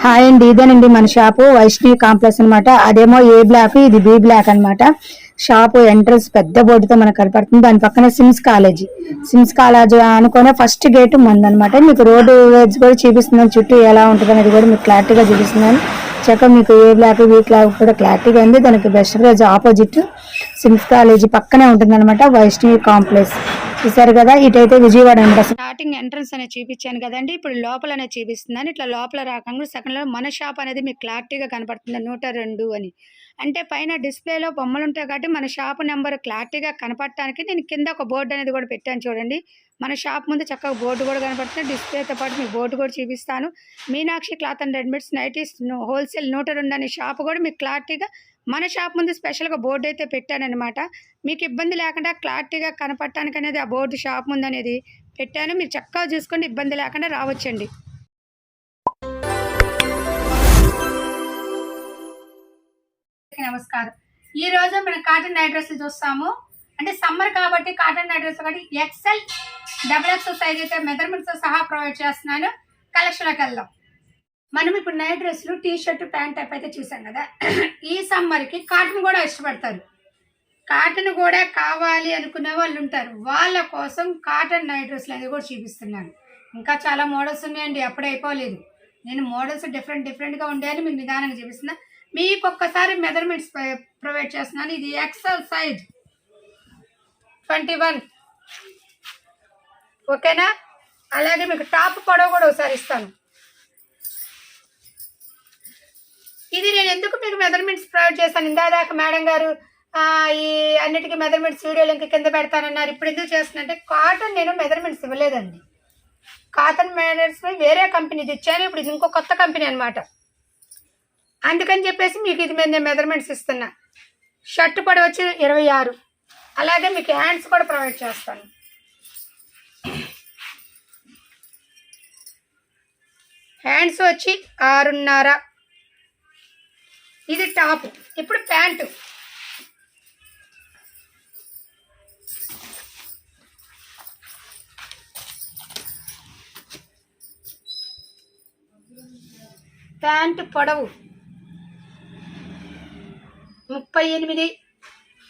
Hi అండి, ఇదేనండి మన షాపు వైష్ణవి కాంప్లెక్స్ అనమాట. అదేమో ఏ బ్లాక్, ఇది బి బ్లాక్ అనమాట. షాపు ఎంట్రన్స్ పెద్ద బోర్డుతో మనకు కనపడుతుంది. దాని పక్కన సిమ్స్ కాలేజ్ అనుకునే ఫస్ట్ గేట్ మందనమాట. మీకు రోడ్డు వైజ్ కూడా చూపిస్తున్నాను, చుట్టూ ఎలా ఉంటుంది అనేది కూడా మీకు క్లారిటీగా చూపిస్తున్నాను. చక్కగా మీకు ఏ బ్లాక్ బి బ్లాక్ కూడా క్లారిటీగా ఉంది. దానికి best price opposite SIMS college పక్కనే ఉంటుంది అనమాట వైష్ణవి కాంప్లెక్స్. చూసారు కదా, ఇటైతే విజయవాడ అనమాట. స్టార్టింగ్ ఎంట్రన్స్ అనేది చూపించాను కదండి, ఇప్పుడు లోపల అనేది చూపిస్తున్నాను. ఇట్లా లోపల రాకుండా సెకండ్ లో మన షాప్ అనేది మీకు క్లారిటీగా కనపడుతుంది 102 అని. అంటే పైన డిస్ప్లేలో బొమ్మలు ఉంటాయి కాబట్టి మన షాప్ నెంబర్ క్లారిటీగా కనపడటానికి నేను కింద ఒక బోర్డు అనేది కూడా పెట్టాను చూడండి. మన షాప్ ముందు చక్కగా బోర్డు కూడా కనపడుతుంది. డిస్ప్లేతో పాటు మీకు బోర్డు కూడా చూపిస్తాను. Meenakshi cloth and readymades nighties wholesale 102 అనే షాప్ కూడా మీకు క్లారిటీగా మన షాప్ ముందు స్పెషల్గా బోర్డు అయితే పెట్టానమాట. మీకు ఇబ్బంది లేకుండా క్లారిటీగా కనపడటానికి అనేది ఆ బోర్డు షాప్ ముందు అనేది పెట్టాను. మీరు చక్కగా చూసుకొని ఇబ్బంది లేకుండా రావచ్చండి. నమస్కారం. ఈ రోజు మనం కాటన్ నైట్ డ్రెస్లు చూస్తాము. అంటే సమ్మర్ కాబట్టి కాటన్ నైట్ డ్రెస్ కాబట్టి XL, XXL సైజ్ అయితే మెజర్మెంట్స్ సహా ప్రొవైడ్ చేస్తున్నాను. కలెక్షన్లోకి వెళ్దాం. మనం ఇప్పుడు నైట్ డ్రెస్లు టీ షర్ట్ ప్యాంట్ టైప్ అయితే చూసాం కదా. ఈ సమ్మర్కి కాటన్ కూడా ఇష్టపడతారు. కాటన్ కూడా కావాలి అనుకునే వాళ్ళు ఉంటారు. వాళ్ళ కోసం కాటన్ నైట్ డ్రెస్లు అనేది కూడా చూపిస్తున్నాను. ఇంకా చాలా మోడల్స్ ఉన్నాయండి, అప్పుడే అయిపోలేదు. నేను మోడల్స్ డిఫరెంట్గా ఉండేది మీకు నిదానంగా చూపిస్తున్నా. మీకు ఒక్కసారి మెజర్మెంట్స్ ప్రొవైడ్ చేస్తున్నాను. ఇది XL సైజ్ 21, ఓకేనా? అలాగే మీకు టాప్ పొడవు కూడా ఒకసారి ఇస్తాను. ఇది నేను ఎందుకు మీకు మెజర్మెంట్స్ ప్రొవైడ్ చేస్తాను, ఇందాక మేడం గారు ఈ అన్నిటికీ మెజర్మెంట్స్ వీడియో లింక్ కింద పెడతానన్నారు. ఇప్పుడు ఎందుకు చేస్తున్నంటే కాటన్ నేను మెజర్మెంట్స్ ఇవ్వలేదండి. కాటన్ మెజర్మెంట్స్ వేరే కంపెనీది ఇచ్చాను. ఇప్పుడు ఇది ఇంకో కొత్త కంపెనీ అనమాట. అందుకని చెప్పేసి మీకు ఇది నేను మెజర్మెంట్స్ ఇస్తున్నా. షర్ట్ పొడవు వచ్చి 26. అలాగే మీకు హ్యాండ్స్ కూడా ప్రొవైడ్ చేస్తాను. హ్యాండ్స్ వచ్చి 6.5. ఇది టాప్. ఇప్పుడు ప్యాంటు. ప్యాంటు పొడవు 38.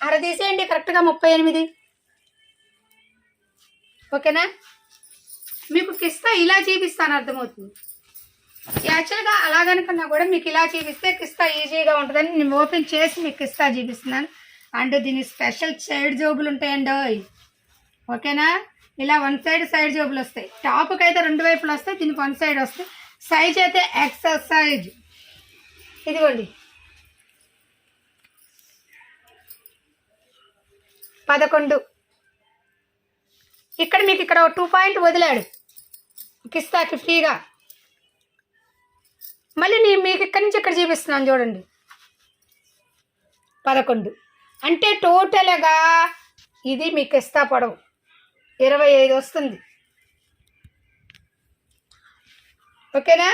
అర తీసేయండి, కరెక్ట్గా 38. ఓకేనా? మీకు కిస్తా ఇలా చూపిస్తాను, అర్థమవుతుంది. యాక్చువల్గా అలాగనుకున్నా కూడా మీకు ఇలా చూపిస్తే కిస్తా ఈజీగా ఉంటుందని నేను ఓపెన్ చేసి మీకు కిస్తా చూపిస్తున్నాను. అండ్ దీని స్పెషల్ సైడ్ జోబులు ఉంటాయండి. ఓకేనా? ఇలా వన్ సైడ్ జోబులు వస్తాయి. టాప్కి అయితే 2 వైపులు వస్తాయి, దీనికి 1 సైడ్ వస్తాయి. సైజ్ అయితే XL సైజ్. ఇదిగోండి 11. ఇక్కడ మీకు ఇక్కడ 2 పాయింట్ వదిలాడు కిస్తాకి ఫ్రీగా. మళ్ళీ నేను మీకు ఇక్కడి నుంచి ఇక్కడ చూపిస్తున్నాను చూడండి 11. అంటే టోటల్గా ఇది మీ కిస్తా పొడవు 25 వస్తుంది. ఓకేనా?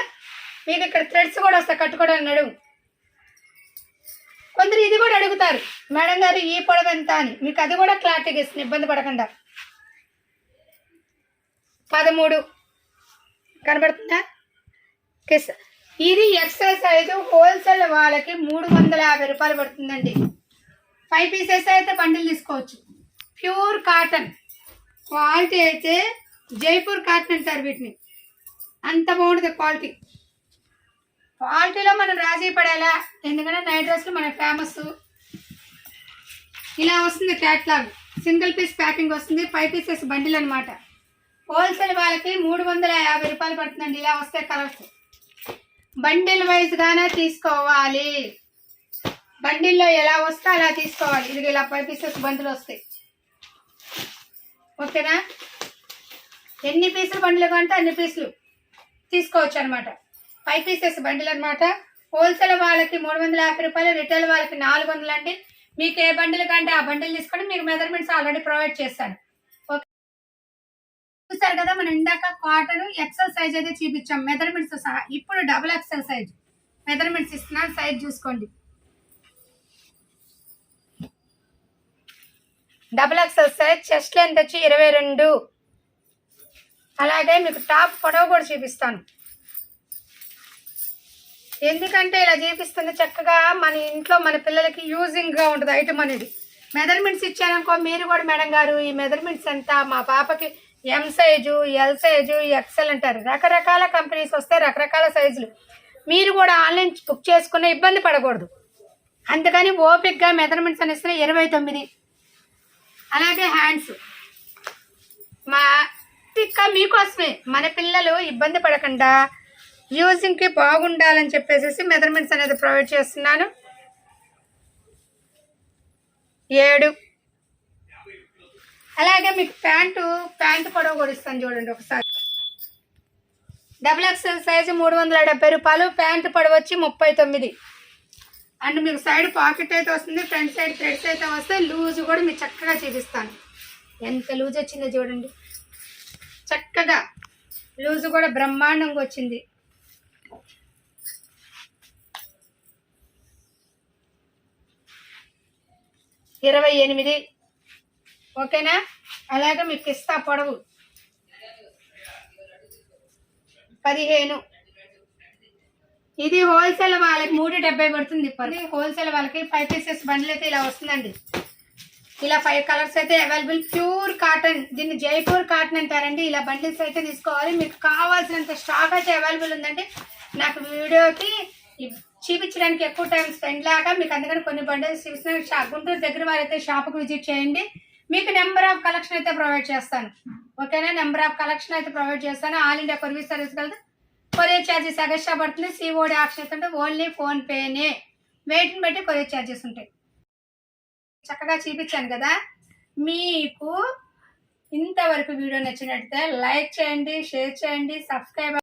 మీకు ఇక్కడ థ్రెడ్స్ కూడా వస్తాయి కట్టుకోవడానికి నడుము. కొందరు ఇది కూడా అడుగుతారు, మేడం గారు ఈ పొడవు ఎంత అని. మీకు అది కూడా క్లారిటీగా ఇస్తుంది, ఇబ్బంది పడకుండా. 13 కనబడుతుందా? ఇది XL సైజు. హోల్సేల్ వాళ్ళకి 350 రూపాయలు పడుతుందండి. 5 పీసెస్ అయితే బండిల్ తీసుకోవచ్చు. ప్యూర్ కాటన్ క్వాలిటీ అయితే జైపూర్ కాటన్ అంటారు వీటిని. అంత బాగుంటుంది క్వాలిటీ. క్వాలిటీలో మనం రాజీ పడేలా, ఎందుకంటే నైట్ డ్రెస్లు మన ఫేమస్. ఇలా వస్తుంది క్యాట్లాగ్. సింగిల్ పీస్ ప్యాకింగ్ వస్తుంది. 5 పీసెస్ బండిల్ అనమాట. హోల్సేల్ వాళ్ళకి 350 రూపాయలు పడుతుందండి. ఇలా వస్తాయి కలర్స్. బండిల్ వైజ్గానే తీసుకోవాలి. బండిల్లో ఎలా వస్తే అలా తీసుకోవాలి. ఇది ఇలా 5 పీసెస్ బండిలు వస్తాయి. ఓకేనా? ఎన్ని పీసులు బండిలు కంటే అన్ని పీసులు తీసుకోవచ్చు అనమాట. 5 పీసెస్ బండిల్ అనమాట. హోల్సేల్ వాళ్ళకి 350 రూపాయలు, రిటైల్ వాళ్ళకి 400 అండి. మీకు ఏ బండిల్ కంటే ఆ బండిల్ తీసుకొని మీకు మెజర్మెంట్స్ ఆల్రెడీ ప్రొవైడ్ చేస్తాను. ఓకే, చూసారు కదా, మనం ఇందాక కాటన్ XL సైజ్ అయితే చూపించాం మెజర్మెంట్స్ సహా. ఇప్పుడు XXL సైజ్ మెజర్మెంట్స్ ఇస్తున్నాను, సైజ్ చూసుకోండి. XXL size. చెస్ట్ లెంత్ వచ్చి 22. అలాగే మీకు టాప్ పొడవు కూడా చూపిస్తాను. ఎందుకంటే ఇలా చూపిస్తుంది చక్కగా మన ఇంట్లో మన పిల్లలకి యూజింగ్గా ఉంటుంది ఐటమ్ అనేది. మెజర్మెంట్స్ ఇచ్చాననుకో, మీరు కూడా మేడం గారు ఈ మెజర్మెంట్స్ ఎంత, మా పాపకి M size, L size, XL అంటారు. రకరకాల కంపెనీస్ వస్తాయి, రకరకాల సైజులు. మీరు కూడా ఆన్లైన్ బుక్ చేసుకునే ఇబ్బంది పడకూడదు. అందుకని ఓపిక్గా మెజర్మెంట్స్ అని ఇస్తే 29. అలాగే హ్యాండ్స్ మా టిక్కా మీకోసమే, మన పిల్లలు ఇబ్బంది పడకుండా యూజింగ్కి బాగుండాలని చెప్పేసి మెజర్మెంట్స్ అనేది ప్రొవైడ్ చేస్తున్నాను. 7. అలాగే మీకు ప్యాంటు పొడవు కూడా ఇస్తాను చూడండి ఒకసారి. XXL సైజు 370 రూపాయలు. ప్యాంటు పొడవు వచ్చి 39. అండ్ మీకు సైడ్ పాకెట్ అయితే వస్తుంది, ఫ్రంట్ సైడ్ థ్రెడ్స్ అయితే వస్తాయి. లూజ్ కూడా మీకు చక్కగా చూపిస్తాను. ఎంత లూజ్ వచ్చిందో చూడండి, చక్కగా లూజ్ కూడా బ్రహ్మాండంగా వచ్చింది. 28. ఓకేనా? అలాగే మీకు ఇస్తా పొడవు 15. ఇది హోల్సేల్ వాళ్ళకి 370 పడుతుంది. హోల్సేల్ వాళ్ళకి 5 పీసెస్ బండిల్ అయితే ఇలా వస్తుందండి. ఇలా 5 కలర్స్ అయితే అవైలబుల్. ప్యూర్ కాటన్, దీన్ని జైపూర్ కాటన్ అంటారండి. ఇలా బండిల్స్ అయితే తీసుకోవాలి. మీకు కావాల్సినంత స్టాక్ అయితే అవైలబుల్ ఉందండి. నాకు వీడియోకి చూపించడానికి ఎక్కువ టైం స్పెండ్ లాగా మీకు, అందుకని కొన్ని బండిల్స్ చూపిస్తున్నా. గుంటూరు దగ్గర వారైతే షాప్కి విజిట్ చేయండి. మీకు నెంబర్ ఆఫ్ కలెక్షన్ అయితే ప్రొవైడ్ చేస్తాను. ఓకేనా? నెంబర్ ఆఫ్ కలెక్షన్ అయితే ప్రొవైడ్ చేస్తాను. ఆల్ ఇండియా కొరియర్ సర్వీస్ కలదు. కొరియర్ ఛార్జెస్ ఎగస్ట్రా పడుతుంది. COD ఆప్షన్ అయితే ఓన్లీ ఫోన్పేనే. వెయిట్ని బట్టి కొరియర్ ఛార్జెస్ ఉంటాయి. చక్కగా చూపించాను కదా. మీకు ఇంతవరకు వీడియో నచ్చినట్లయితే లైక్ చేయండి, షేర్ చేయండి, సబ్స్క్రైబ్